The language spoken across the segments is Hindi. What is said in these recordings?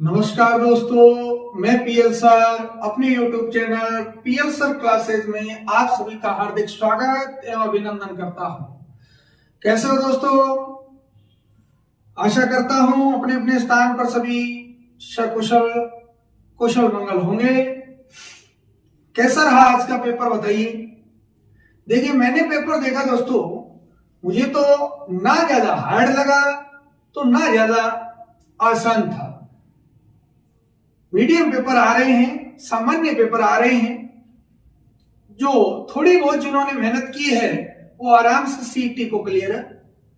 नमस्कार दोस्तों, मैं पीएल सर अपने YouTube channel PL sir classes में आप सभी का हार्दिक स्वागत एवं अभिनंदन करता हूं। कैसे हो दोस्तों? आशा करता हूं अपने अपने स्थान पर सभी सकुशल कुशल मंगल होंगे। कैसा रहा आज का पेपर बताइए। देखिए, मैंने पेपर देखा दोस्तों, मुझे तो ना ज्यादा हार्ड लगा तो ना ज्यादा आसान था। मीडियम पेपर आ रहे हैं, सामान्य पेपर आ रहे हैं। जो थोड़ी बहुत जिन्होंने मेहनत की है वो आराम से सीईटी को क्लियर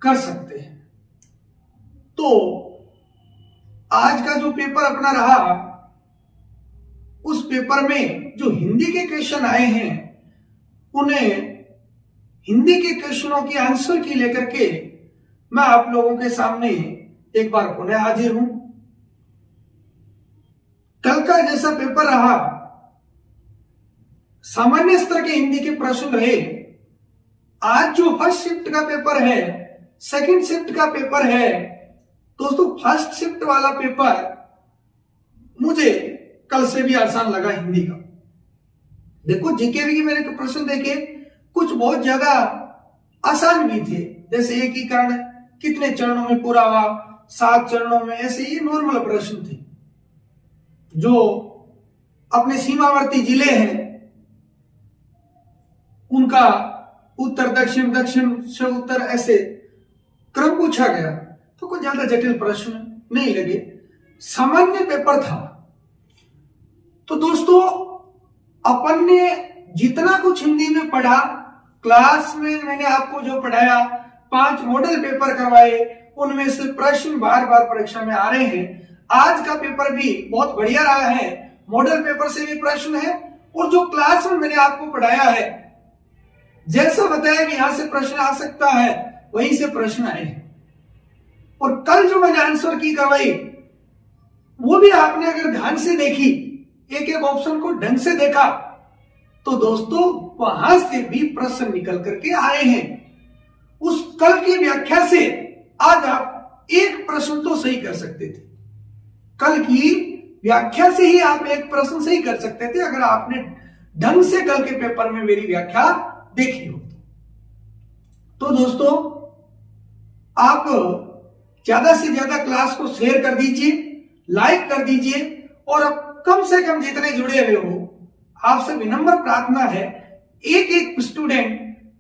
कर सकते हैं। तो आज का जो पेपर अपना रहा, उस पेपर में जो हिंदी के क्वेश्चन आए हैं, उन्हें हिंदी के क्वेश्चनों के आंसर की लेकर के मैं आप लोगों के सामने एक बार पुनः हाजिर हूं। कल का जैसा पेपर रहा, सामान्य स्तर के हिंदी के प्रश्न रहे। आज जो फर्स्ट शिफ्ट का पेपर है, सेकंड शिफ्ट का पेपर है दोस्तों, फर्स्ट शिफ्ट वाला पेपर मुझे कल से भी आसान लगा हिंदी का। देखो, जीके के मैंने प्रश्न देखे, कुछ बहुत ज्यादा आसान भी थे, जैसे एकीकरण कितने चरणों में पूरा हुआ, 7 चरणों में, ऐसे ये नॉर्मल प्रश्न थे। जो अपने सीमावर्ती जिले हैं उनका उत्तर दक्षिण, दक्षिण से उत्तर, ऐसे क्रम पूछा गया, तो कोई ज्यादा जटिल प्रश्न नहीं लगे, सामान्य पेपर था। तो दोस्तों, अपन ने जितना कुछ हिंदी में पढ़ा, क्लास में मैंने आपको जो पढ़ाया, 5 मॉडल पेपर करवाए, उनमें से प्रश्न बार बार परीक्षा में आ रहे हैं। आज का पेपर भी बहुत बढ़िया रहा है, मॉडल पेपर से भी प्रश्न है, और जो क्लास में मैंने आपको पढ़ाया है, जैसा बताया कि यहां से प्रश्न आ सकता है, वहीं से प्रश्न आए हैं। और कल जो मैंने आंसर की करवाई, वो भी आपने अगर ध्यान से देखी, एक एक ऑप्शन को ढंग से देखा, तो दोस्तों वहां से भी प्रश्न निकल करके आए हैं। उस कल की व्याख्या से आज आप एक प्रश्न तो सही कर सकते थे। कल की व्याख्या से ही आप एक प्रश्न सही कर सकते थे, अगर आपने ढंग से कल के पेपर में मेरी व्याख्या देखी हो। तो दोस्तों, आप ज्यादा से ज्यादा क्लास को शेयर कर दीजिए, लाइक कर दीजिए, और अब कम से कम जितने जुड़े हुए हो, आपसे विनम्र प्रार्थना है, एक एक स्टूडेंट,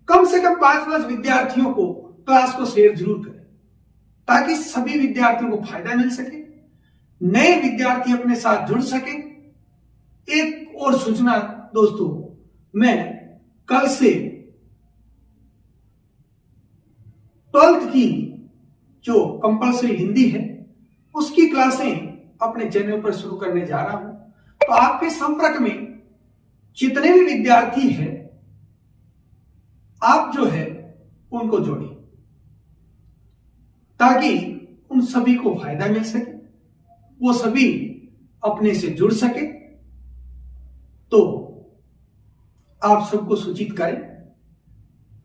कम से कम 5-5 विद्यार्थियों को क्लास को शेयर जरूर करें, ताकि सभी विद्यार्थियों को फायदा मिल सके, नए विद्यार्थी अपने साथ जुड़ सके। एक और सूचना दोस्तों, मैं कल से 12th की जो कंपल्सरी हिंदी है, उसकी क्लासें अपने चैनल पर शुरू करने जा रहा हूं। तो आपके संपर्क में जितने भी विद्यार्थी हैं, आप जो है उनको जोड़िए, ताकि उन सभी को फायदा मिल सके, वो सभी अपने से जुड़ सके। तो आप सबको सूचित करें।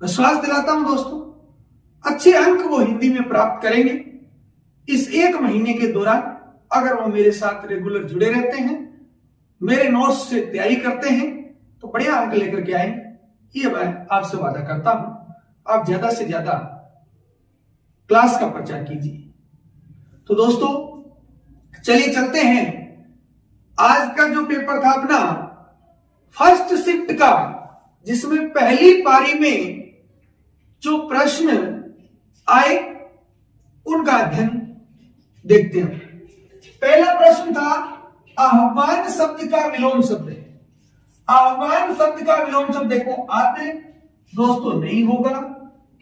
विश्वास दिलाता हूं दोस्तों, अच्छे अंक वो हिंदी में प्राप्त करेंगे। इस 1 महीने के दौरान अगर वो मेरे साथ रेगुलर जुड़े रहते हैं, मेरे नोट्स से तैयारी करते हैं, तो बढ़िया अंक लेकर के आएंगे, ये मैं आपसे वादा करता हूं। आप ज्यादा से ज्यादा क्लास का प्रचार कीजिए। तो दोस्तों, चलिए चलते हैं। आज का जो पेपर था अपना फर्स्ट शिफ्ट का, जिसमें पहली पारी में जो प्रश्न आए उनका अध्ययन देखते हैं। पहला प्रश्न था, आह्वान शब्द का विलोम शब्द है। आह्वान शब्द का विलोम शब्द देखो, आर्द्र दोस्तों नहीं होगा,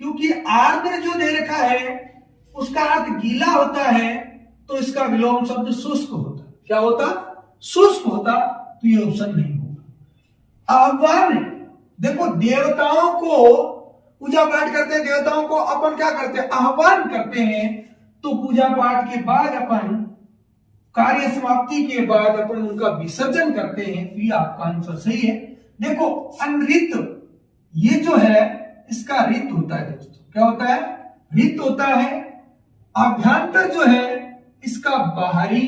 क्योंकि आर्द्र जो दे रखा है उसका अर्थ गीला होता है, तो इसका विलोम शब्द शुष्क होता। क्या होता? शुष्क होता, तो ये ऑप्शन नहीं होगा। आह्वान देखो, देवताओं को पूजा पाठ करते हैं, देवताओं को अपन क्या करते हैं? आह्वान करते हैं। तो पूजा पाठ के बाद अपन, कार्य समाप्ति के बाद अपन उनका विसर्जन करते हैं। तो ये आपका आंसर सही है। देखो, अनृत, ये जो है इसका रित होता है दोस्तों। क्या होता है? रित होता है। अभ्यंतर जो है इसका बाहरी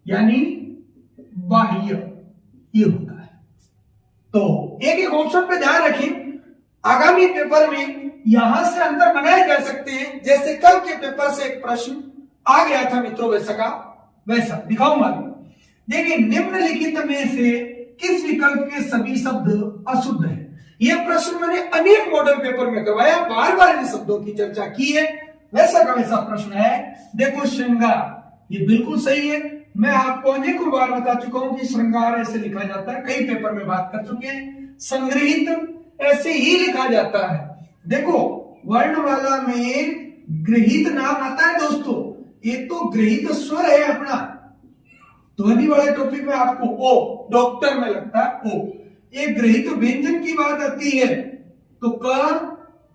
यानी बाह्य, ये होता है। तो एक एक ऑप्शन पे ध्यान रखें, आगामी पेपर में यहां से अंतर बनाए जा सकते हैं। जैसे कल के पेपर से एक प्रश्न आ गया था मित्रों वैसा का वैसा दिखाऊंगा। देखिए, निम्नलिखित में से किस विकल्प के सभी शब्द अशुद्ध है? यह प्रश्न मैंने अनेक मॉडल पेपर में करवाया, बार बार इन शब्दों की चर्चा की है। वैसा का वैसा प्रश्न है। देखो, श्रृंगार, ये बिल्कुल सही है। मैं आपको अनेकों बार बता चुका हूं कि श्रृंगार ऐसे लिखा जाता है, कई पेपर में बात कर चुके हैं। संग्रहित ऐसे ही लिखा जाता है। देखो, वर्णमाला में गृहीत नाम आता है दोस्तों, ये तो गृहीत स्वर है अपना। ध्वनि वाले टॉपिक में आपको ओ, डॉक्टर में लगता है ओ। एक गृहीत व्यंजन की बात आती है तो क,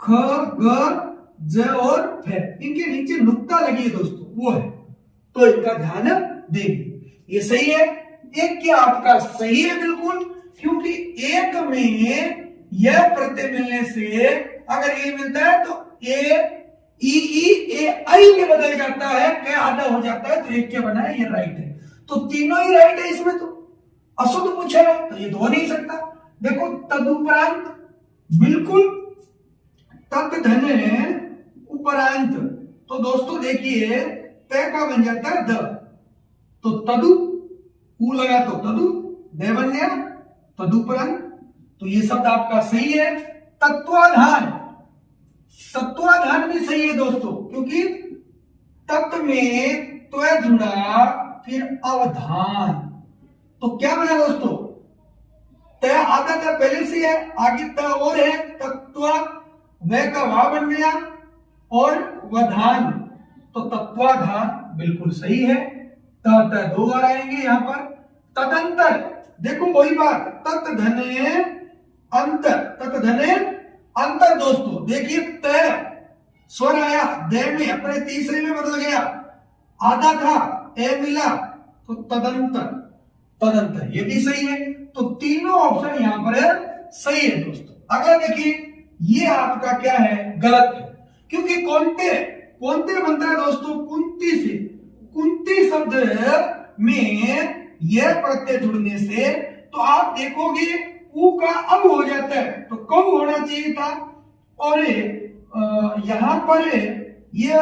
ख, ग, ज और फ, इनके नीचे नुक्ता लगी है दोस्तों, वो है। तो इनका ध्यान देंगे। ये सही है। एक क्या आपका सही है बिल्कुल, क्योंकि एक में यह प्रत्यय मिलने से अगर ए मिलता है तो ए ई आई में बदल जाता है, क्या आधा हो जाता है, तो एक क्या बना है, ये राइट है। तो तीनों ही राइट है इसमें, तो अशुद्ध पूछा है तो ये तो हो नहीं सकता। देखो, तदुपरांत, बिल्कुल तत्धन उपरांत, तो दोस्तों देखिए तय का बन जाता है द, तो तदु, ऊ लगा तो तदु, दे बन गया तदुपरांत, तो ये शब्द आपका सही है। तत्वाधान, तत्वाधान भी सही है दोस्तों, क्योंकि तत्व में त्व जुड़ा फिर अवधान, तो क्या बना दोस्तों, तय आधा तय पहले से है, आगे तय और है, तत्व वह का वा बन गया और वधान, तो तत्वाधान बिल्कुल सही है। तय दो बार आएंगे यहां पर। तदंतर, देखो वही बात, तत्धने अंतर, तत्धने अंतर दोस्तों, देखिए तय स्वर आया, दे में अपने तीसरे में बदल गया, आधा था ए मिला तो तदंतर, तदंतर ये भी सही है। तो तीनों ऑप्शन यहां पर सही है दोस्तों। अगर देखिए, ये आपका क्या है, गलत है, क्योंकि कौनते कौनते बनता है दोस्तों, कुंती से। कुंती शब्द में यह प्रत्यय जुड़ने से तो आप देखोगे ऊ का अब हो जाता है, तो कब होना चाहिए था, और यहां पर ये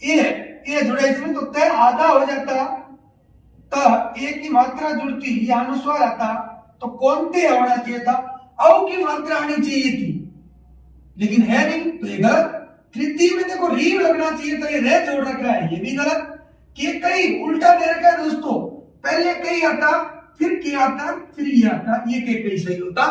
ए जुड़ा इसमें, तो तय आधा हो जाता, त ए की मात्रा जुड़ती, ये अनुस्वार आता, तो कौनते होना चाहिए था, औ की मात्रा आनी चाहिए थी, लेकिन है नहीं, तो ये गलत। तृतीय में देखो री लगना चाहिए था, ये रे जोड़ रखा है, ये भी गलत। के कई उल्टा दे रखा है दोस्तों, पहले कई आता, फिर के आता, फिर ये आता, ये के कई सही होता।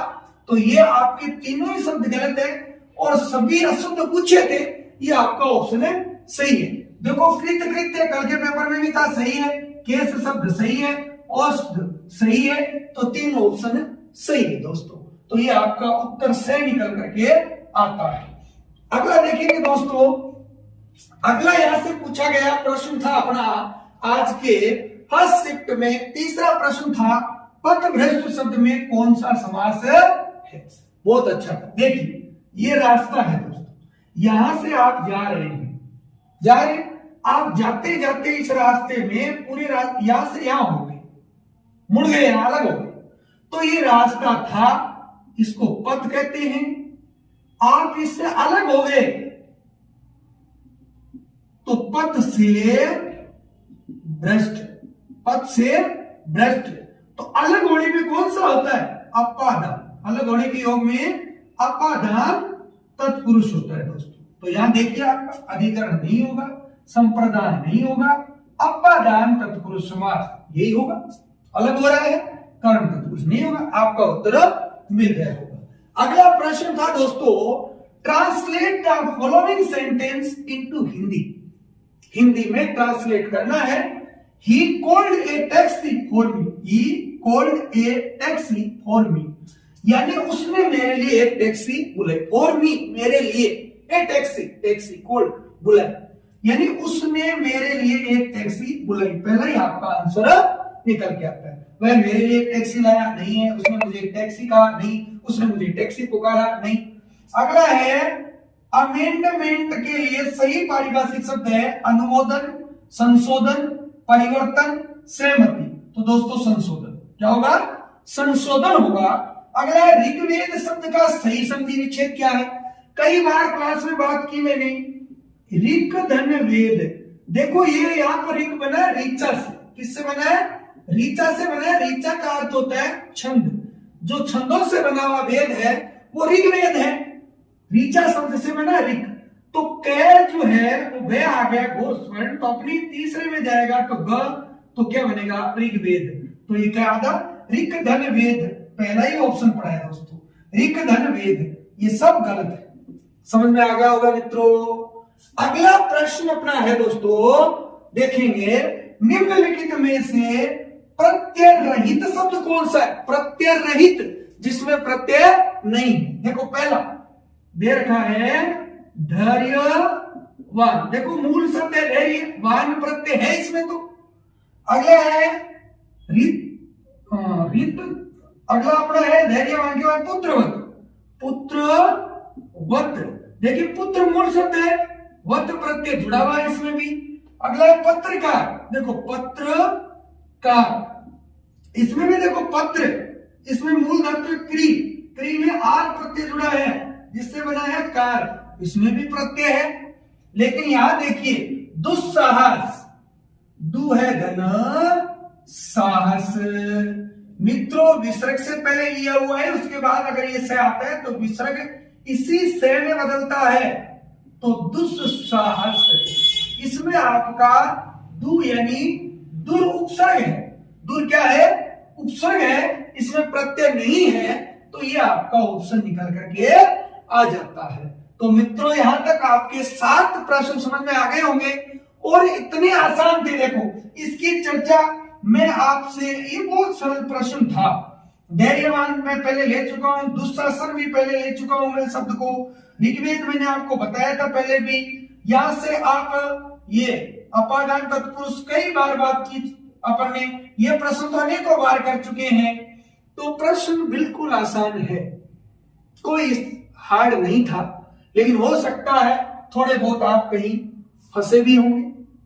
तो ये आपके तीनों ही शब्द गलत है, और सभी अशुद्ध पूछे थे, ये आपका ऑप्शन है सही है। देखो, कृत कृत्य कल के पेपर में भी था, सही है। केस शब्द सही है, औषध सही है, तो तीन ऑप्शन सही है दोस्तों। तो ये आपका उत्तर से निकल करके आता है। अगला देखेंगे दोस्तों, अगला यहां से पूछा गया प्रश्न था अपना आज के फर्स्ट शिफ्ट में, तीसरा प्रश्न था, पथभ्रष्ट शब्द में कौन सा समास है? बहुत अच्छा था। देखिए, ये रास्ता है दोस्तों, यहां से आप जा रहे हैं, आप जाते जाते इस रास्ते में पूरे यहां से यहां हो गए, मुड़ गए, यहां अलग हो गए, तो ये रास्ता था, इसको पथ कहते हैं। आप इससे अलग हो गए तो पथ से भ्रष्ट, पथ से भ्रष्ट, तो अलग होने में कौन सा होता है? अपादान। अलग होने के योग में अपादान तत्पुरुष होता है दोस्तों। तो यहां देखिए, आपका अधिकरण नहीं होगा, संप्रदान नहीं होगा, अपादान तत्पुरुष समास यही होगा। अलग हो रहा है, कारण तत्पुरुष नहीं होगा, आपका उत्तर मिल गया होगा। अगला प्रश्न था दोस्तों, translate the following sentence into Hindi. Hindi में ट्रांसलेट करना है। He called a taxi for me, he called a taxi for me, यानी उसने मेरे लिए एक टैक्सी बुलाई, फॉर मी मेरे लिए, ए टैक्सी, टैक्सी कॉल्ड बुलाई, यानी उसने मेरे लिए एक टैक्सी बुलाई। पहला ही आपका आंसर निकल के आता है। वह मेरे लिए एक टैक्सी लाया, नहीं है, उसने मुझे एक टैक्सी कहा, नहीं, उसने मुझे टैक्सी पुकारा, नहीं। अगला है, अमेंडमेंट के लिए सही पारिभाषिक शब्द है अनुमोदन, संशोधन, परिवर्तन, सहमति। तो दोस्तों संशोधन क्या होगा? संशोधन होगा। अगला ऋग्वेद शब्द का सही संधि विच्छेद क्या है? कई बार क्लास में बात की मैंने, ऋक धन वेद। देखो ये यहाँ पर ऋक बना है ऋचा से। किससे बना है? ऋचा से बना है। ऋचा का अर्थ होता है छंद। जो छंदों से बना हुआ वेद है वो ऋग्वेद है। ऋचा शब्द से बना ऋक। तो कै जो है वो वे आ गया घोष वर्ण, तो अपनी तीसरे में जाएगा तो ग, तो क्या बनेगा? ऋग्वेद। तो ये क्या आता? ऋक धन वेद। पहला ही ऑप्शन पड़ा है दोस्तों, ऋक धन वेद। ये सब गलत है। समझ में आ गया होगा मित्रों। अगला प्रश्न अपना है दोस्तों, देखेंगे निम्नलिखित में से प्रत्यय रहित शब्द कौन सा है? प्रत्यय रहित, जिसमें प्रत्यय नहीं। देखो पहला दे रखा है धैर्यवान। देखो मूल शब्द है धैर्य, वान प्रत्यय है इसमें। तो अगला है रित। अगला अपना है धैर्यवान के बाद पुत्रवत। पुत्रवत, देखिए पुत्र मूल शब्द है, वत प्रत्यय जुड़ा हुआ है इसमें भी। अगला है पत्रकार। देखो पत्रकार, इसमें भी देखो पत्र, इसमें मूल धातु क्री, क्री में आर प्रत्यय जुड़ा है जिससे बना है कार, इसमें भी प्रत्यय है। लेकिन यहां देखिए दुस्साहस, दु है धन, साहस। मित्रों विसर्ग से पहले लिया हुआ है, उसके बाद अगर ये से आता है तो विसर्ग इसी से में बदलता है, तो दुस्साहस। इसमें आपका दु यानी दुर उपसर्ग है। दुर क्या है? उपसर्ग है, इसमें प्रत्यय नहीं है, तो ये आपका ऑप्शन निकल करके आ जाता है। तो मित्रों यहां तक आपके 7 प्रश्न समझ में आ गए होंगे और इतने आसान थे। देखो इसकी चर्चा मैं आपसे, ये बहुत सरल प्रश्न था। धैर्यवान मैं पहले ले चुका हूं, दुस्शासन भी पहले ले चुका हूं मैं शब्द को, ऋग्वेद मैंने आपको बताया था पहले भी। यहां से आप ये अपादान तत्पुरुष कई बार बात की अपन ने, ये प्रश्न तो अनेकों बार कर चुके हैं। तो प्रश्न बिल्कुल आसान है, कोई हार्ड नहीं था। लेकिन हो सकता है थोड़े बहुत आप कहीं फंसे भी होंगे,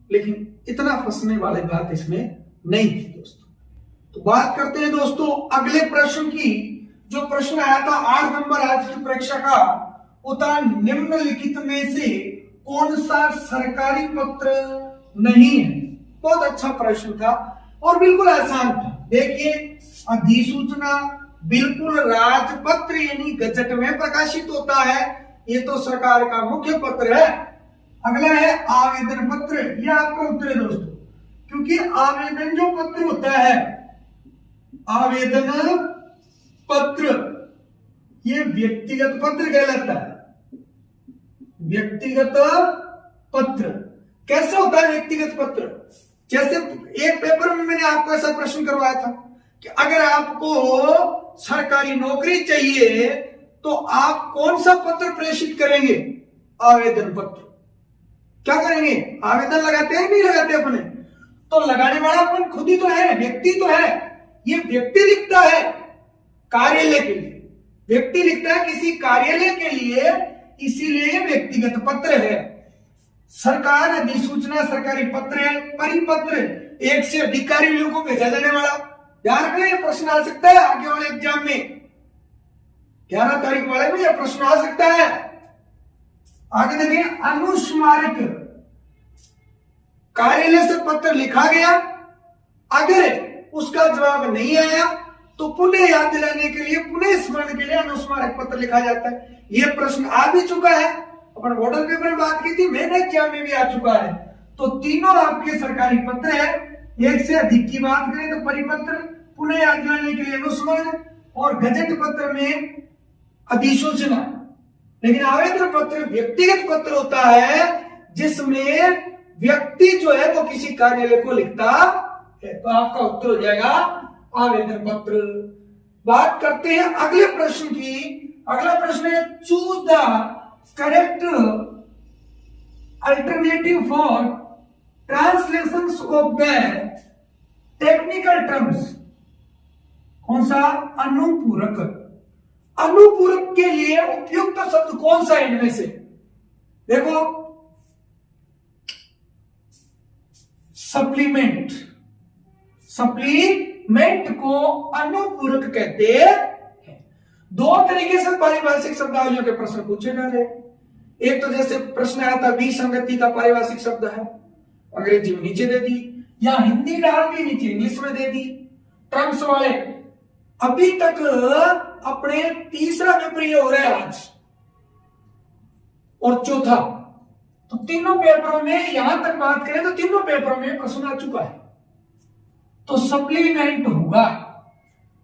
लेकिन इतना फंसने वाली बात इसमें नहीं थी दोस्तों। तो बात करते हैं दोस्तों अगले प्रश्न की। जो प्रश्न आया था 8 नंबर आज की परीक्षा का, उतना निम्नलिखित में से कौन सा सरकारी पत्र नहीं है? बहुत अच्छा प्रश्न था और बिल्कुल आसान था। देखिए अधिसूचना बिल्कुल राजपत्र यानी गजट में प्रकाशित होता है, ये तो सरकार का मुख्य पत्र है। अगला है आवेदन पत्र, ये आपका उत्तर है दोस्तों, क्योंकि आवेदन जो पत्र होता है, आवेदन पत्र ये व्यक्तिगत पत्र कहलाता है। व्यक्तिगत पत्र कैसे होता है व्यक्तिगत पत्र? जैसे एक पेपर में मैंने आपको ऐसा प्रश्न करवाया था कि अगर आपको सरकारी नौकरी चाहिए तो आप कौन सा पत्र प्रेषित करेंगे? आवेदन पत्र। क्या करेंगे? आवेदन लगाते हैं नहीं लगाते अपने? तो लगाने वाला अपन खुद ही तो है, व्यक्ति तो है। ये व्यक्ति लिखता है कार्यालय के लिए, व्यक्ति लिखता है किसी कार्यालय के लिए, इसीलिए व्यक्तिगत पत्र है। सरकार अधिसूचना सरकारी पत्र है। परिपत्र एक से अधिक कार्यालयों को भेजा जाने वाला। ध्यान रखना ये प्रश्न आ सकता है आगे वाले एग्जाम में, 11 तारीख वाले में यह प्रश्न आ सकता है। आगे देखिए अनुस्मारक, कार्यालय से पत्र लिखा गया, अगर उसका जवाब नहीं आया तो पुनः याद दिलाने के लिए, पुनः स्मरण के लिए अनुस्मारक पत्र लिखा जाता है। यह प्रश्न आ भी चुका है, अपन मॉडल पेपर में बात की थी, मैंने एग्जाम में भी आ चुका है। तो तीनों आपके सरकारी पत्र है। एक से अधिक की बात करें तो परिपत्र, पुनः याद दिलाने के लिए अनुस्मरण, और गजट पत्र में अधिसूचना। लेकिन आवेदन पत्र व्यक्तिगत पत्र होता है जिसमें व्यक्ति जो है वो किसी कार्यालय को लिखता है। तो आपका उत्तर हो जाएगा आवेदन पत्र। बात करते हैं अगले प्रश्न की। अगला प्रश्न है choose the correct alternative for translation of the technical terms. कौन सा? अनुपूरक। अनुपूरक के लिए उपयुक्त शब्द कौन सा है इनमें से? देखो सप्लीमेंट, सप्लीमेंट को अनुपूरक कहते हैं। दो तरीके से पारिभाषिक शब्दावलियों के प्रश्न पूछे जा रहे हैं। एक तो जैसे प्रश्न आया था विसंगति का पारिभाषिक शब्द है, अंग्रेजी में नीचे दे दी, या हिंदी डाल दी नीचे इंग्लिश में दे दी टर्म्स वाले। अभी तक अपने तीसरा विपर्य हो रहा है आज और चौथा। तो तीनों पेपरों में यहां तक बात करें तो तीनों पेपरों में प्रश्न आ चुका है, तो सप्लीमेंट होगा।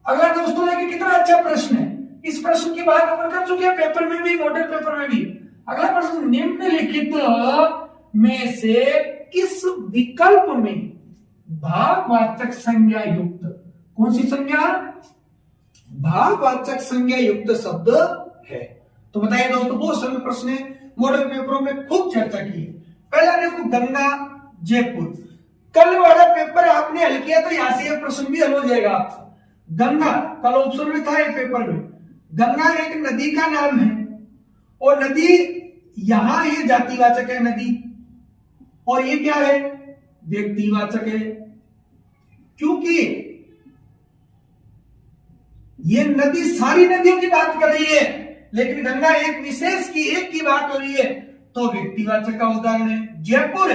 अगला दोस्तों देखिए कितना अच्छा प्रश्न है। इस प्रश्न की बात अपन कर चुके हैं पेपर में भी, मॉडल पेपर में भी। अगला प्रश्न, निम्नलिखित में से किस विकल्प में भाववाचक संज्ञा युक्त, कौन सी संज्ञा, भाववाचक संज्ञा युक्त शब्द है? तो बताइए दोस्तों, बहुत सरल प्रश्न है, मॉडल पेपरों में खूब चर्चा की है। पहला देखो, गंगा जयपुर। कल वाला पेपर आपने हल किया तो यहां से यह प्रश्न भी हल हो जाएगा आपका। गंगा कल ऑप्शन में था ये पेपर में। गंगा एक नदी का नाम है और नदी यहां ये जातिवाचक है नदी, और ये क्या है, व्यक्तिवाचक है, क्योंकि ये नदी सारी नदियों की बात कर रही है, लेकिन गंगा एक विशेष की, एक की बात हो रही है, तो व्यक्तिवाचक का उदाहरण है। जयपुर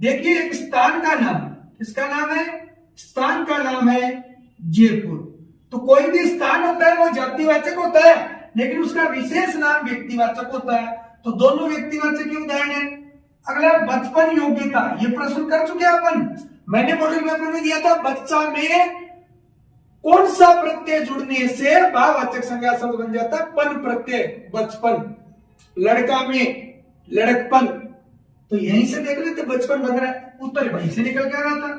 देखिए एक स्थान का नाम, किसका नाम है, स्थान का नाम है जयपुर। तो कोई भी स्थान होता है वो जातिवाचक होता है, लेकिन उसका विशेष नाम व्यक्तिवाचक होता है, तो दोनों व्यक्तिवाचक के उदाहरण है। अगला, बचपन योग्यता, ये प्रश्न कर चुके अपन, मैंने मॉडल पेपर में दिया था, बच्चा में कौन सा प्रत्यय जुड़ने से भाववाचक संज्ञा शब्द बन जाता है, पन प्रत्यय, बचपन। लड़का में लड़कपन, तो यहीं से देख लेते बचपन बन रहा है, उत्तर वहीं से निकल के आ रहा था।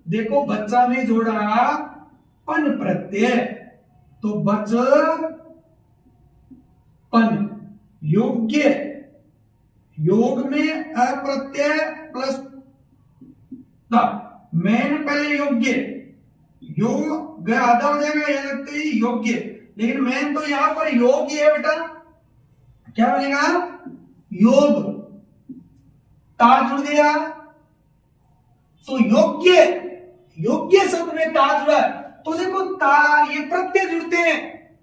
देखो बच्चा में जोड़ा पन प्रत्यय, तो बचपन। योग्य, योग में अप्रत्यय प्लस मैन, पहले योग्य, योग आधा हो जाएगा, यह लगते ही योग्य, लेकिन मैन तो यहां पर योग्य है बेटा, क्या बनेगा, योग, ता जुड़ गया, तो योग्य, योग्य शब्द में ता जुड़ा है, तो देखो ता, ये प्रत्यय जुड़ते हैं,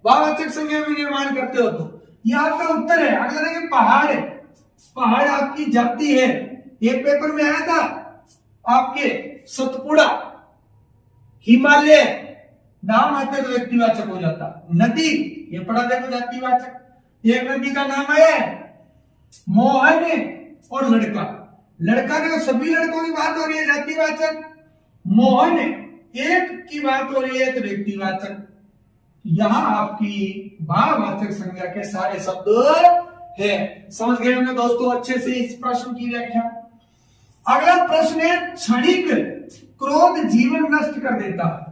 भाववाचक संज्ञा में निर्माण करते हो, तो ये आपका उत्तर है। अगला देखिए, पहाड़, पहाड़ आपकी जाति है, ये पेपर में आया था आपके, सतपुड़ा, हिमालय, नाम आते तो व्यक्तिवाचक हो जाता। नदी, ये पढ़ा देखो जातिवाचक, एक नदी का नाम है मोहन, और लड़का, लड़का के सभी लड़कों की बात हो रही है जातिवाचक, मोहन एक की बात हो रही है तो व्यक्तिवाचक। यहां आपकी भाववाचक संज्ञा के सारे शब्द है। समझ गए होंगे दोस्तों अच्छे से इस प्रश्न की व्याख्या। अगला प्रश्न है, क्षणिक क्रोध जीवन नष्ट कर देता है।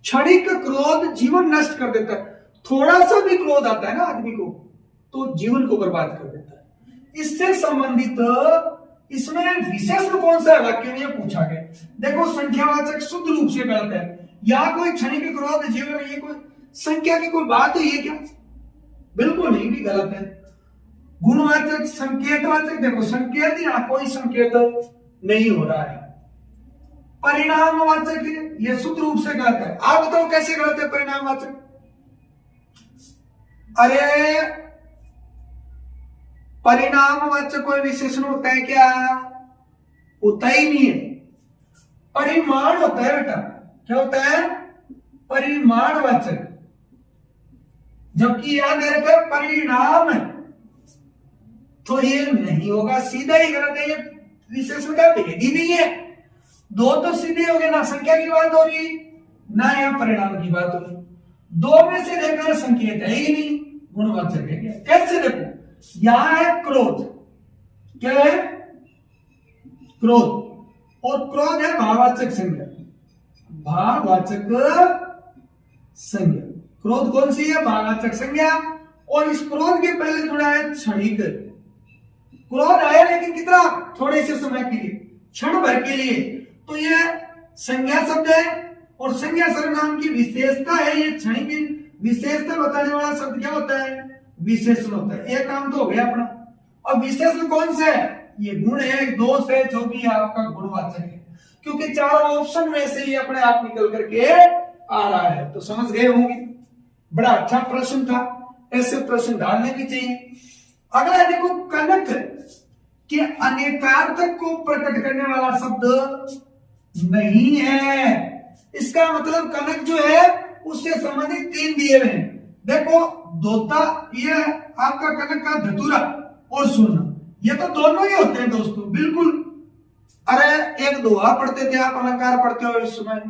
क्षणिक क्रोध जीवन नष्ट कर देता है, थोड़ा सा भी क्रोध आता है ना आदमी को तो जीवन को बर्बाद कर देता है। इससे संबंधित इसमें विशेषण कौन सा वाक्य में पूछा गया। देखो संख्यावाचक शुद्ध रूप से गलत है, यहाँ कोई क्षणिक क्रोध जीवन, ये कोई संख्या की कोई बात है क्या, बिल्कुल नहीं, भी गलत है। गुणवाचक संकेतवाचक, देखो संकेत, यहाँ कोई संकेत नहीं हो रहा है। परिणामवाचक, ये शुद्ध रूप से गलत है। आप बताओ कैसे गलत है परिणामवाचक, अरे परिणामवाचक कोई विशेषण होता है क्या, होता ही नहीं है, परिमाण होता है बेटा, क्या होता है, परिमाणवाचक, जबकि याद रखा परिणाम, तो ये नहीं होगा, सीधा ही गलत है, ये विशेषण का भेद ही नहीं है। दो तो सीधे हो गए, ना संख्या की बात हो रही ना यहाँ परिणाम की बात हो रही, दो में से देखकर संकेत है ही नहीं, गुणवाचक है क्या, कैसे देखो, यहां है क्रोध, क्या है, क्रोध, और क्रोध है भाववाचक संज्ञा, भाववाचक संज्ञा, क्रोध कौन सी है, भाववाचक संज्ञा, और इस क्रोध के पहले जुड़ा है क्षणिक। क्रोध आया लेकिन कितना, थोड़े से समय के लिए, क्षण भर के लिए, तो ये संज्ञा शब्द है, और संज्ञा सर्वनाम की विशेषता है, ये क्षणिक विशेषता बताने वाला शब्द क्या होता है, विशेषण होता है। एक काम तो हो गया अपना। अब विशेषण कौन सा है, ये गुण है, दोष है, जो भी आपका गुणवाचक है, क्योंकि चारों ऑप्शन में से ही अपने आप निकल करके आ रहा है। तो समझ गए होंगे, बड़ा अच्छा प्रश्न था, ऐसे प्रश्न डालने भी चाहिए। अगला देखो, कनक के अनेकार्थक को प्रकट करने वाला शब्द नहीं है। इसका मतलब कनक जो है उससे संबंधित 3 दिए हुए हैं। देखो, दोता, ये आपका कनक का धतूरा और सुरना, ये तो दोनों ही होते हैं दोस्तों, बिल्कुल। अरे एक दोहा पढ़ते थे आप, अलंकार पढ़ते हो इस समय,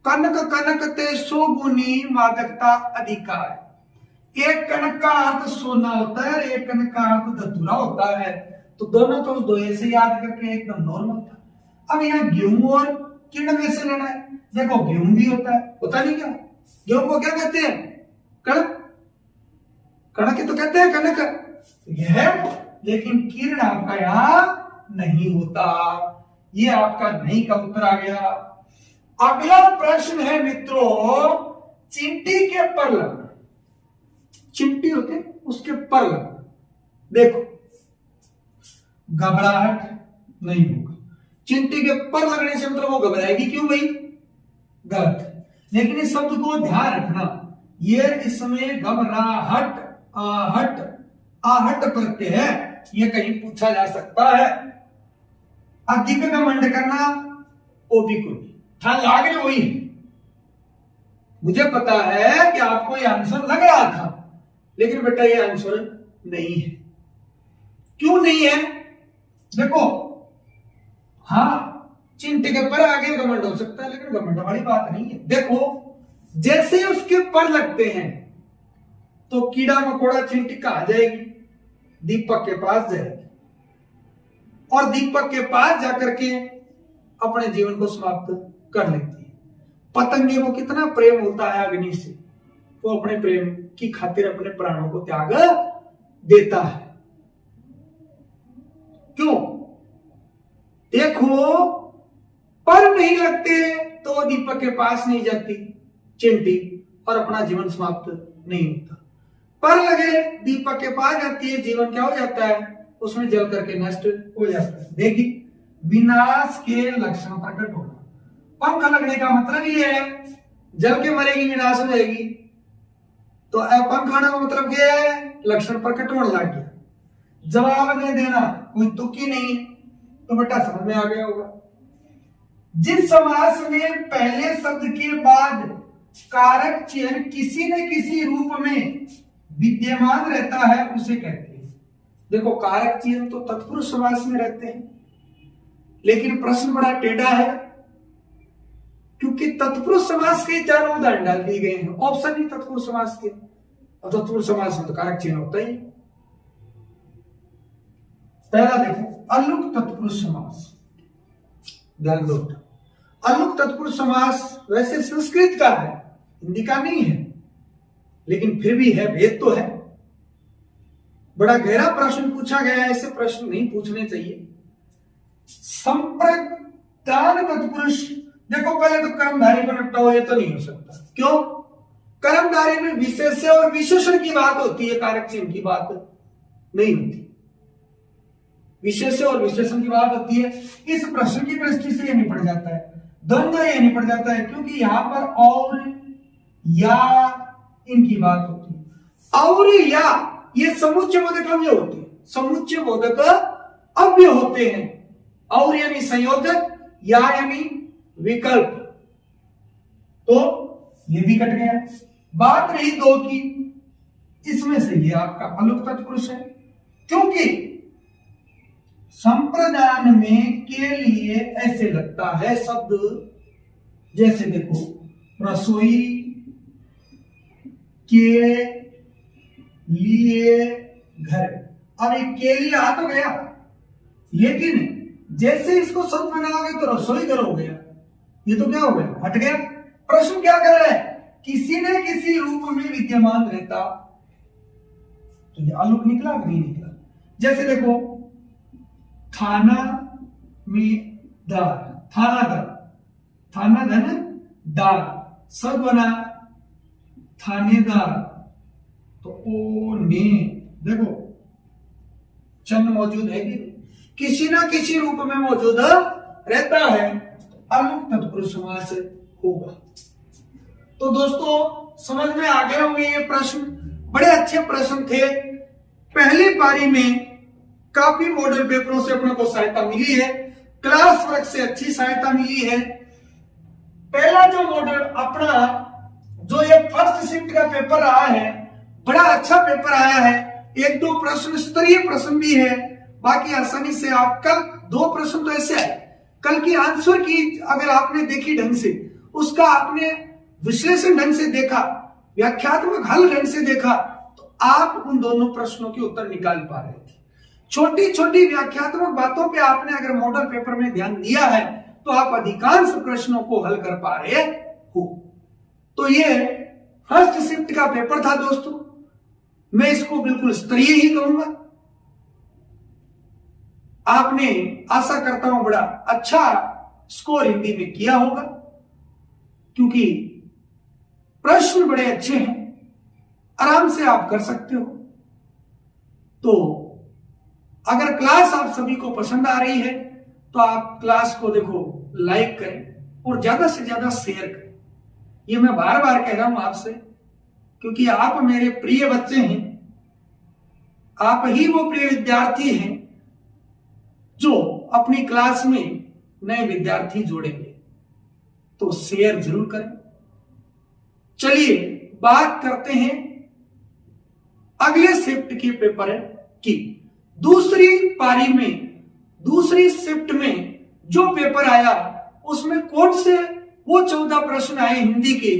कनक कनक ते 100 गुनी मादकता अधिकार। एक कनक का अर्थ सोना होता है, एक कनक का अर्थ धतूरा होता है। तो दोनों तो दोहे से याद करके एकदम नॉर्मल था। अब यहाँ गेहूं और किरण में से लेना है। देखो, गेहूं भी होता नहीं क्या? गेहूं को क्या कहते हैं? कणक। कणक तो कहते हैं कनक, यह है। लेकिन किरण आपका यहां नहीं होता। ये आपका नहीं का उत्तर आ गया। अगला प्रश्न है मित्रों, चिंटी के पर लगना। चिंटी होते उसके पर लगना। देखो, घबराहट नहीं होगा। चिंटी के पर लगने से मतलब वो घबराएगी क्यों भाई? गलत। लेकिन इस शब्द को ध्यान रखना, ये इसमें घबराहट, आहट, आहट प्रत्यय है। ये कहीं पूछा जा सकता है। अधिक घमंड करना, वो भी कोई ठान लाग रही वही। मुझे पता है कि आपको ये आंसर लग रहा था, लेकिन बेटा ये आंसर नहीं है। क्यों नहीं है? देखो, हाँ, चिंटी के पर आगे घमंड हो सकता है, लेकिन घमंड वाली बात नहीं है। देखो, जैसे उसके पर लगते हैं तो कीड़ा मकोड़ा चिंटी कहां जाएगी? दीपक के पास जाएगी, और दीपक के पास जाकर के अपने जीवन को समाप्त कर लेती है। पतंगे को कितना प्रेम होता है अग्नि से, वो अपने प्रेम की खातिर अपने प्राणों को त्याग देता है। क्यों? देखो, पर नहीं लगते तो दीपक के पास नहीं जाती चिंटी, और अपना जीवन समाप्त नहीं होता। पर लगे दीपक के पास जाती है, जीवन क्या हो जाता है? उसमें जल करके नष्ट हो जाता है। देखिए, विनाश के लक्षण प्रकट होना। पंख लगने का मतलब ये है, जल के मरेगी, विनाश हो जाएगी। तो पंख आने का मतलब क्या है? लक्षण प्रकट होने लग गया। जवाब नहीं देना, कोई तुक ही नहीं, तो बेटा समझ में आ गया होगा। जिस समास में पहले शब्द के बाद कारक चिन्ह किसी न किसी रूप में विद्यमान रहता है उसे कहते हैं। देखो, कारक चिन्ह तो तत्पुरुष समास में रहते हैं, लेकिन प्रश्न बड़ा टेढ़ा है, क्योंकि तत्पुरुष समास के 4 उदाहरण डाल दिए गए हैं। ऑप्शन ही तत्पुरुष समास के, और तत्पुरुष समास में तो कारक चिन्ह होता ही। पहला देखो, अलुक तत्पुरुष समास। ध्यान दो, अलुक तत्पुरुष समास वैसे संस्कृत का है, हिंदी का नहीं है, लेकिन फिर भी है, भेद तो है। बड़ा गहरा प्रश्न पूछा गया है, ऐसे प्रश्न नहीं पूछने चाहिए। संप्रदान तत्पुरुष, देखो पहले तो कर्मधारी को निपटा हो, ये तो नहीं हो सकता। क्यों? कर्मधारी में विशेष्य और विशेषण की बात होती है, कारक चिन्ह की बात नहीं होती। विशेष्य और विशेषण की बात होती है। इस प्रश्न की दृष्टि से ये निपट जाता है, द्वंद्व ये निपट जाता है, क्योंकि यहां पर और या इनकी बात होती है। और या ये समुच्चय बोधक अव्यय होते हैं, समुच्चय बोधक अव्यय होते हैं। और यानी संयोजक, या यानी विकल्प, तो ये भी कट गया। बात रही 2 की, इसमें से ये आपका अलुक तत्पुरुष है, क्योंकि संप्रदान में के लिए ऐसे लगता है शब्द, जैसे देखो, रसोई के लिए घर। अब एक के लिए आ तो गया, लेकिन जैसे इसको शब्द बनाओगे तो रसोई घर हो गया। ये तो क्या हो गया? हट गया। प्रश्न क्या कर रहा है? किसी न किसी रूप में विद्यमान रहता, तो ये अलुक निकला कि नहीं निकला? जैसे देखो, थाना में दार, थाना दार, थाना धन दार, सब बना थानेदार, तो ओ ने, देखो चंद मौजूद है कि किसी ना किसी रूप में मौजूद रहता है। अलुक तत्पुरुष समास होगा। तो दोस्तों समझ में आ गए होंगे ये प्रश्न, बड़े अच्छे प्रश्न थे। पहली पारी में काफी मॉडल पेपरों से अपने को सहायता मिली है, क्लास वर्क से अच्छी सहायता मिली है। पहला जो मॉडल अपना जो ये फर्स्ट शिफ्ट का पेपर रहा है, बड़ा अच्छा पेपर आया है। एक दो प्रश्न स्तरीय प्रश्न भी है, बाकी आसानी से आप कल दो प्रश्न तो ऐसे आए, कल की आंसर की अगर आपने देखी ढंग से, उसका आपने विश्लेषण ढंग से देखा, व्याख्यात्मक हल ढंग से देखा, तो आप उन दोनों प्रश्नों के उत्तर निकाल पा रहे थे। छोटी छोटी व्याख्यात्मक बातों पे आपने अगर मॉडल पेपर में ध्यान दिया है तो आप अधिकांश प्रश्नों को हल कर पा रहे हो। तो ये फर्स्ट शिफ्ट का पेपर था दोस्तों, मैं इसको बिल्कुल स्तरीय ही कहूंगा। आपने आशा करता हूं बड़ा अच्छा स्कोर हिंदी में किया होगा, क्योंकि प्रश्न बड़े अच्छे हैं, आराम से आप कर सकते हो। तो अगर क्लास आप सभी को पसंद आ रही है तो आप क्लास को देखो लाइक करें और ज्यादा से ज्यादा शेयर करें। ये मैं बार बार कह रहा हूं आपसे, क्योंकि आप मेरे प्रिय बच्चे हैं, आप ही वो प्रिय विद्यार्थी हैं जो अपनी क्लास में नए विद्यार्थी जोड़ेंगे। तो शेयर जरूर करें। चलिए बात करते हैं अगले शिफ्ट के पेपर की। दूसरी पारी में, दूसरी शिफ्ट में जो पेपर आया उसमें कौन से वो 14 प्रश्न आए हिंदी के,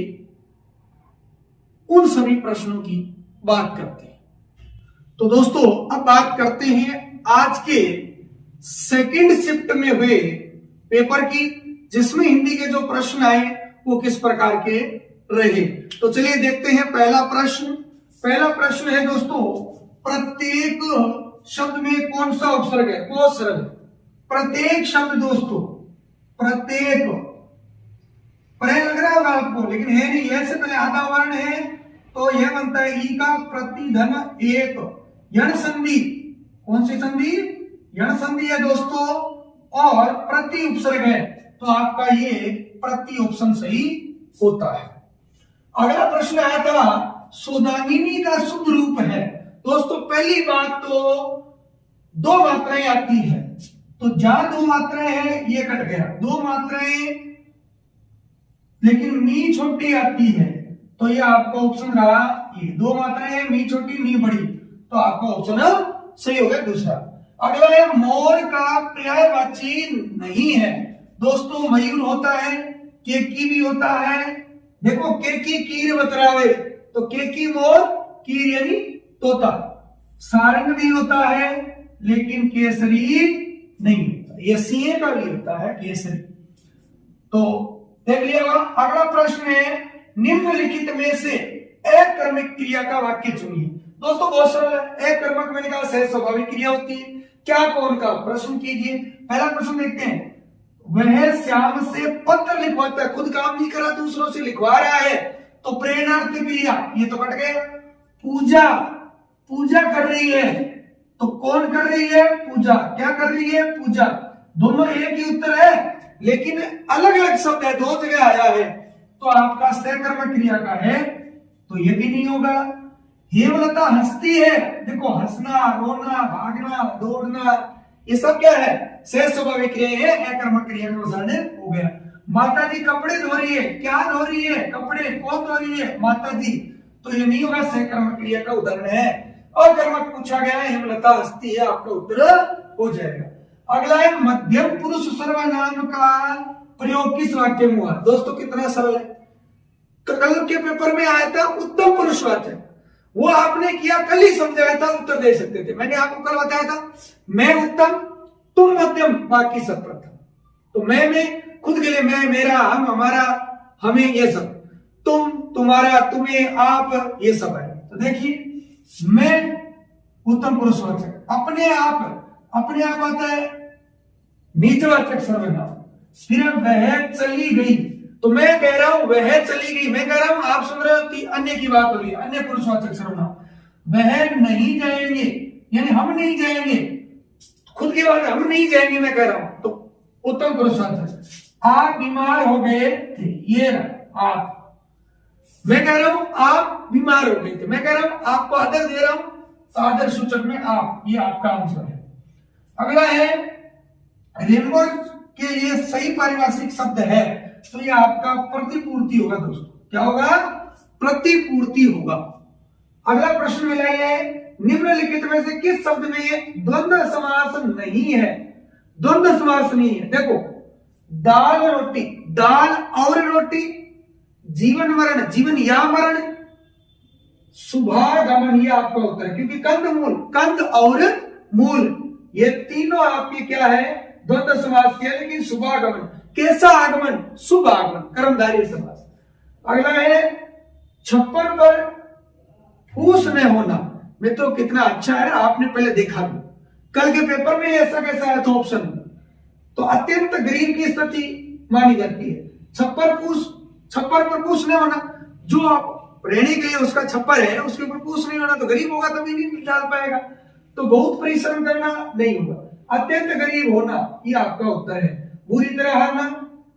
उन सभी प्रश्नों की बात करते हैं। तो दोस्तों अब बात करते हैं आज के सेकंड शिफ्ट में हुए पेपर की, जिसमें हिंदी के जो प्रश्न आए वो किस प्रकार के रहे। तो चलिए देखते हैं पहला प्रश्न। पहला प्रश्न है दोस्तों, प्रत्येक शब्द में कौन सा उपसर्ग है? उपसर्ग। प्रत्येक शब्द दोस्तों, प्रत्येक प्रय लग रहा होगा आपको, लेकिन है नहीं, यह से पहले आधा वर्ण है तो यह बनता है ई का प्रतिधन एक। यण संधि, कौन सी संधि? यण संधि है दोस्तों, और प्रति उपसर्ग है, तो आपका ये प्रति ऑप्शन सही होता है। अगला प्रश्न आया था सौदामिनी का शुभ रूप है। दोस्तों पहली बात तो दो मात्राएं आती है, तो जहां दो मात्राएं हैं ये कट गया, दो मात्राएं लेकिन मी छोटी आती है, तो ये आपका ऑप्शन रहा, ये दो मात्राएं हैं, मी छोटी मी बड़ी, तो आपका ऑप्शन सही हो गया दूसरा। अगला है मोर का पर्यायवाची नहीं है। दोस्तों मयूर होता है, केकी भी होता है, देखो केकी कीर बतरावे, तो केकी मोर, कीर यानी तोता, सारंग भी होता है लेकिन केसरी नहीं होता, ये सीए का भी होता है केसरी। तो देख लिया। अगला प्रश्न है निम्नलिखित में से अकर्मक क्रिया का वाक्य चुनिए। दोस्तों बहुत सरल है, अकर्मक मैंने कहा सहज स्वाभाविक क्रिया होती है, क्या कौन का प्रश्न कीजिए। पहला प्रश्न देखते हैं, वह श्याम से पत्र लिखवाता है, खुद काम नहीं करा दूसरों से लिखवा रहा है, तो प्रेरणार्थ क्रिया, ये तो कट गया। पूजा, पूजा कर रही है, तो कौन कर रही है? पूजा। क्या कर रही है? पूजा। दोनों एक ही उत्तर है, लेकिन अलग अलग शब्द है, दो जगह आया है, तो आपका सकर्मक क्रिया का है, तो ये भी नहीं होगा। हेमलता हंसती है, देखो हंसना, रोना, भागना, दौड़ना, ये सब क्या है? सहज स्वाभाविक क्रिया है, अकर्मक क्रिया का उदाहरण हो गया। माता जी कपड़े धो रही है, क्या धो रही है? कपड़े। कौन धो रही है? माता जी, तो ये नहीं होगा, सकर्मक क्रिया का उदाहरण है। अकर्मक पूछा गया है, हेमलता हंसती है, आपका उत्तर हो जाएगा। अगला है मध्यम पुरुष सर्वनाम का प्रयोग किस वाक्य में हुआ? दोस्तों कितना सरल है, कल के पेपर में आया था उत्तम पुरुषवाचक, वो आपने किया, कल ही समझाया था, उत्तर दे सकते थे। मैंने आपको कल बताया था, मैं उत्तम, तुम मध्यम, बाकी सब प्रथम। तो मैं में खुद के लिए मैं, मेरा, हम, हमारा, हमें, ये सब, तुम, तुम्हारा, तुम्हें, आप, ये सब है। तो देखिए मैं उत्तम पुरुषवाचक, अपने आप, अपने आप आता है नीचवाचक सर्वनाम। फिर वह चली गई, तो मैं कह रहा हूं वह चली गई, मैं कह रहा हूं, आप सुन रहे हो, अन्य की बात हो रही है, अन्य पुरुषवाचक सर्वनाम। वह नहीं जाएंगे यानी हम नहीं जाएंगे, खुद की बात, हम नहीं जाएंगे मैं कह रहा हूं, तो उत्तम पुरुषवाचक। आप बीमार हो गए थे, ये रहा आप। मैं कह रहा हूं आप बीमार हो गए थे, मैं कह रहा हूं आपको आदर दे रहा हूं, तो आदर सूचक में आप, ये आपका आंसर है। अगला है रेनबो के लिए सही पारिभाषिक शब्द है, तो ये आपका प्रतिपूर्ति होगा दोस्तों। क्या होगा? प्रतिपूर्ति होगा। अगला प्रश्न मिला है निम्नलिखित में से किस शब्द में द्वंद्व समास नहीं है? द्वंद्व समास नहीं है। देखो, दाल रोटी, दाल और रोटी, जीवन मरण, जीवन या मरण, शुभागमन, ये आपका उत्तर है। क्योंकि कंद मूल, कंद और मूल, ये तीनों आपके क्या है? द्वंद्व समास के। लेकिन शुभागमन, कैसा आगमन? शुभ आगमन, कर्मधारय समास। अगला है छप्पर पर फूस में होना। मित्रों कितना अच्छा है, आपने पहले देखा भी, कल के पेपर में ऐसा कैसा है तो ऑप्शन, तो अत्यंत गरीब की स्थिति मानी जाती है। छप्पर पर पूछ नहीं होना, जो आप रहने के लिए उसका छप्पर है उसके ऊपर पूछ नहीं होना, तो गरीब होगा तभी नहीं डाल पाएगा, तो बहुत परिश्रम करना नहीं होगा। अत्यंत गरीब होना, ये आपका उत्तर है। बुरी तरह हारना,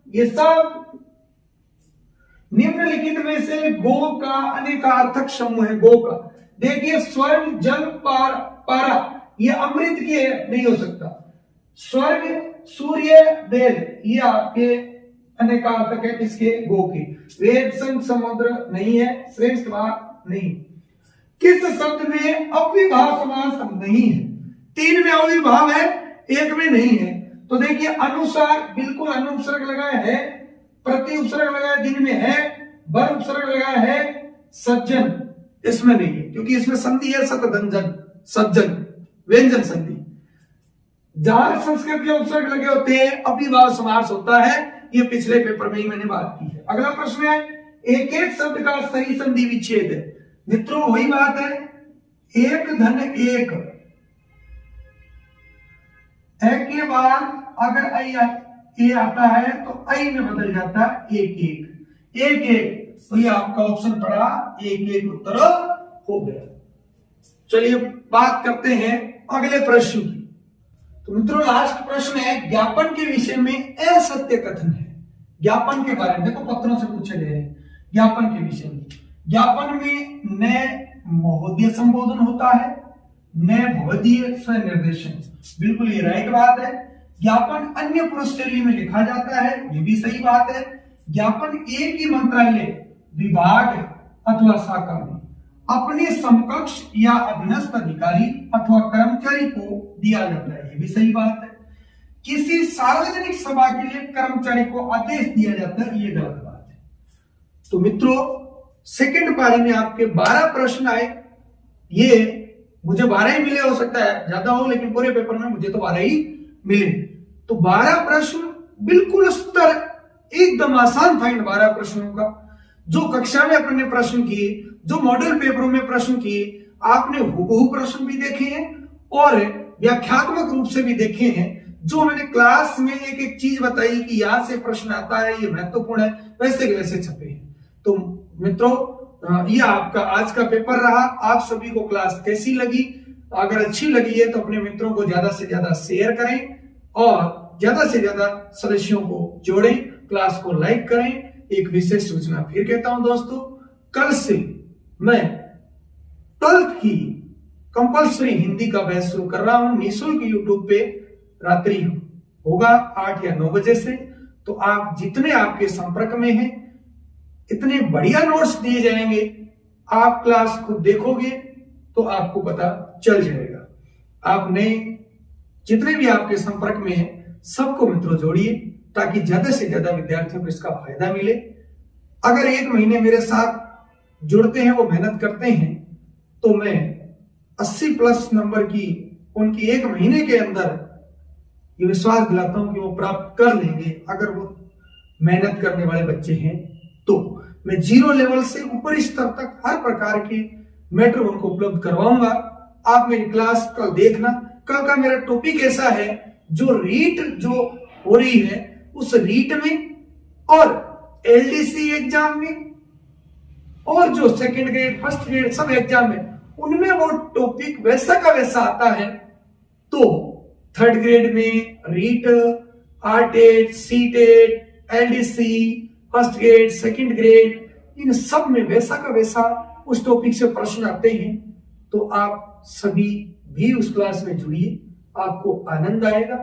ये सब निम्नलिखित में से गो का अनेकार्थक समूह है। गो का देखिए, स्वर्ग, जल, पारा, ये अमृत के नहीं हो सकता। स्वर्ग, सूर्य, बेल, ये आपके अनेकार्थक है। किसके? गो के। वेद, संग, समुद्र नहीं है। श्रेष्ठ भाग नहीं। किस शब्द में अव्ययभाव समास नहीं है? 3 में अव्ययभाव है, 1 में नहीं है। तो देखिए, अनुसार, बिल्कुल अनुपसर्ग लगाया है, प्रति उपसर्ग लगाया, दिन में है, बर उपसर्ग लगाया है, सज्जन इसमें नहीं है, क्योंकि इसमें संधि है सतदंजन, सज्जन, व्यंजन संधि। जहां संस्कृत के उपसर्ग लगे होते हैं अव्ययभाव समास होता है। ये पिछले पेपर में ही मैंने बात की है। अगला प्रश्न है एक एक शब्द का सही संधि विच्छेद है। मित्रों वही बात है, एक धन एक, के बाद अगर ए आता है तो आई में बदल जाता है एक एक, एक एक, तो ये आपका ऑप्शन पड़ा एक एक, उत्तर हो गया। चलिए बात करते हैं अगले प्रश्न की। तो मित्रों लास्ट प्रश्न है ज्ञापन के विषय में असत्य कथन है। ज्ञापन के बारे में देखो, पत्रों से पूछे गए हैं ज्ञापन के विषय में। ज्ञापन में न महोदय संबोधन होता है, न भवदीय स्वनिर्देशन, बिल्कुल ये राइट बात है। ज्ञापन अन्य पुरुष शैली में लिखा जाता है, ये भी सही बात है। ज्ञापन एक ही मंत्रालय, विभाग अथवा शाखा में अपने समकक्ष या अधीनस्थ अधिकारी अथवा कर्मचारी को दिया जाता है, ये भी सही बात है। किसी सार्वजनिक सभा के लिए कर्मचारी को आदेश दिया जाता है, ये गलत बात है। तो मित्रों सेकंड पारी में आपके 12 प्रश्न आए, ये मुझे 12 ही मिले, हो सकता है ज्यादा हो, लेकिन पूरे पेपर में मुझे तो 12 ही मिले। तो 12 प्रश्न बिल्कुल स्तर एकदम आसान था इन 12 प्रश्नों का। जो कक्षा में अपने प्रश्न किए, जो मॉडल पेपरों में प्रश्न किए, आपने हुबहू प्रश्न भी देखे हैं और व्याख्यात्मक रूप से भी देखे हैं। जो मैंने क्लास में एक एक चीज बताई कि यहां से प्रश्न आता है, ये महत्वपूर्ण है, वैसे के वैसे छपे हैं। तो मित्रों ये आपका आज का पेपर रहा। आप सभी को क्लास कैसी लगी? अगर अच्छी लगी है तो अपने मित्रों को ज्यादा से ज्यादा शेयर करें और ज्यादा से ज्यादा सदस्यों को जोड़ें, क्लास को लाइक करें। एक विशेष सूचना फिर कहता हूं दोस्तों, कल से मैं 12th की कंपल्सरी हिंदी का बैच शुरू कर रहा हूं निःशुल्क यूट्यूब पे। रात्रि होगा 8 या 9 बजे से। तो आप जितने आपके संपर्क में हैं, इतने बढ़िया नोट्स दिए जाएंगे, आप क्लास को देखोगे तो आपको पता चल जाएगा। आपने जितने भी आपके संपर्क में हैं सबको मित्रों जोड़िए, ताकि ज्यादा से ज्यादा विद्यार्थियों को इसका फायदा मिले। अगर 1 महीने मेरे साथ जुड़ते हैं, वो मेहनत करते हैं, तो मैं 80+ नंबर की उनकी 1 महीने के अंदर ये विश्वास दिलाता हूं कि वो प्राप्त कर लेंगे। अगर वो मेहनत करने वाले बच्चे हैं तो मैं 0 लेवल से ऊपरी स्तर तक हर प्रकार के मैटर उनको उपलब्ध करवाऊंगा। आप मेरी क्लास कल देखना। कल का मेरा टॉपिक ऐसा है, जो रीट जो हो रही है उस रीट में और एलडीसी एग्जाम में और जो सेकंड ग्रेड, फर्स्ट ग्रेड सब एग्जाम में, उनमें वो टॉपिक वैसा का वैसा आता है। तो 3rd ग्रेड में REET, RTET, CTET, LDC, first grade, second grade, इन सब में वैसा का वैसा उस टॉपिक से प्रश्न आते हैं। तो आप सभी भी उस क्लास में जुड़िए, आपको आनंद आएगा।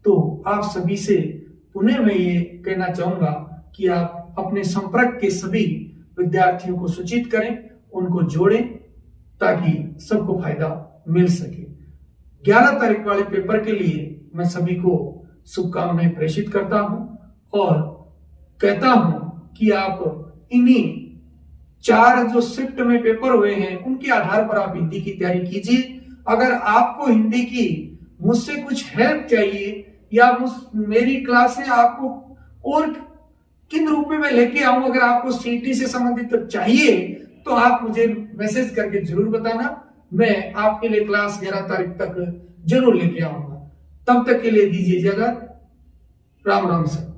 तो आप सभी से पुनः मैं ये कहना चाहूंगा कि आप अपने संपर्क के सभी विद्यार्थियों को सूचित करें, उनको जोड़ें, ताकि सबको फायदा मिल सके। 11 तारीख वाले पेपर के लिए मैं सभी को शुभकामनाएं प्रेषित करता हूं और कहता हूं कि आप इन्हीं 4 जो शिफ्ट में पेपर हुए हैं उनके आधार पर आप हिंदी की तैयारी कीजिए। अगर आपको हिंदी की मुझसे कुछ हेल्प चाहिए या मेरी क्लासें आपको और किन रूप में मैं लेके आऊं, अगर आपको सीटी से संबंधित चाहिए तो आप मुझे मैसेज करके जरूर बताना। मैं आपके लिए क्लास 11 तारीख तक जरूर लेके आऊंगा। तब तक के लिए दीजिए इजाजत। राम राम सर।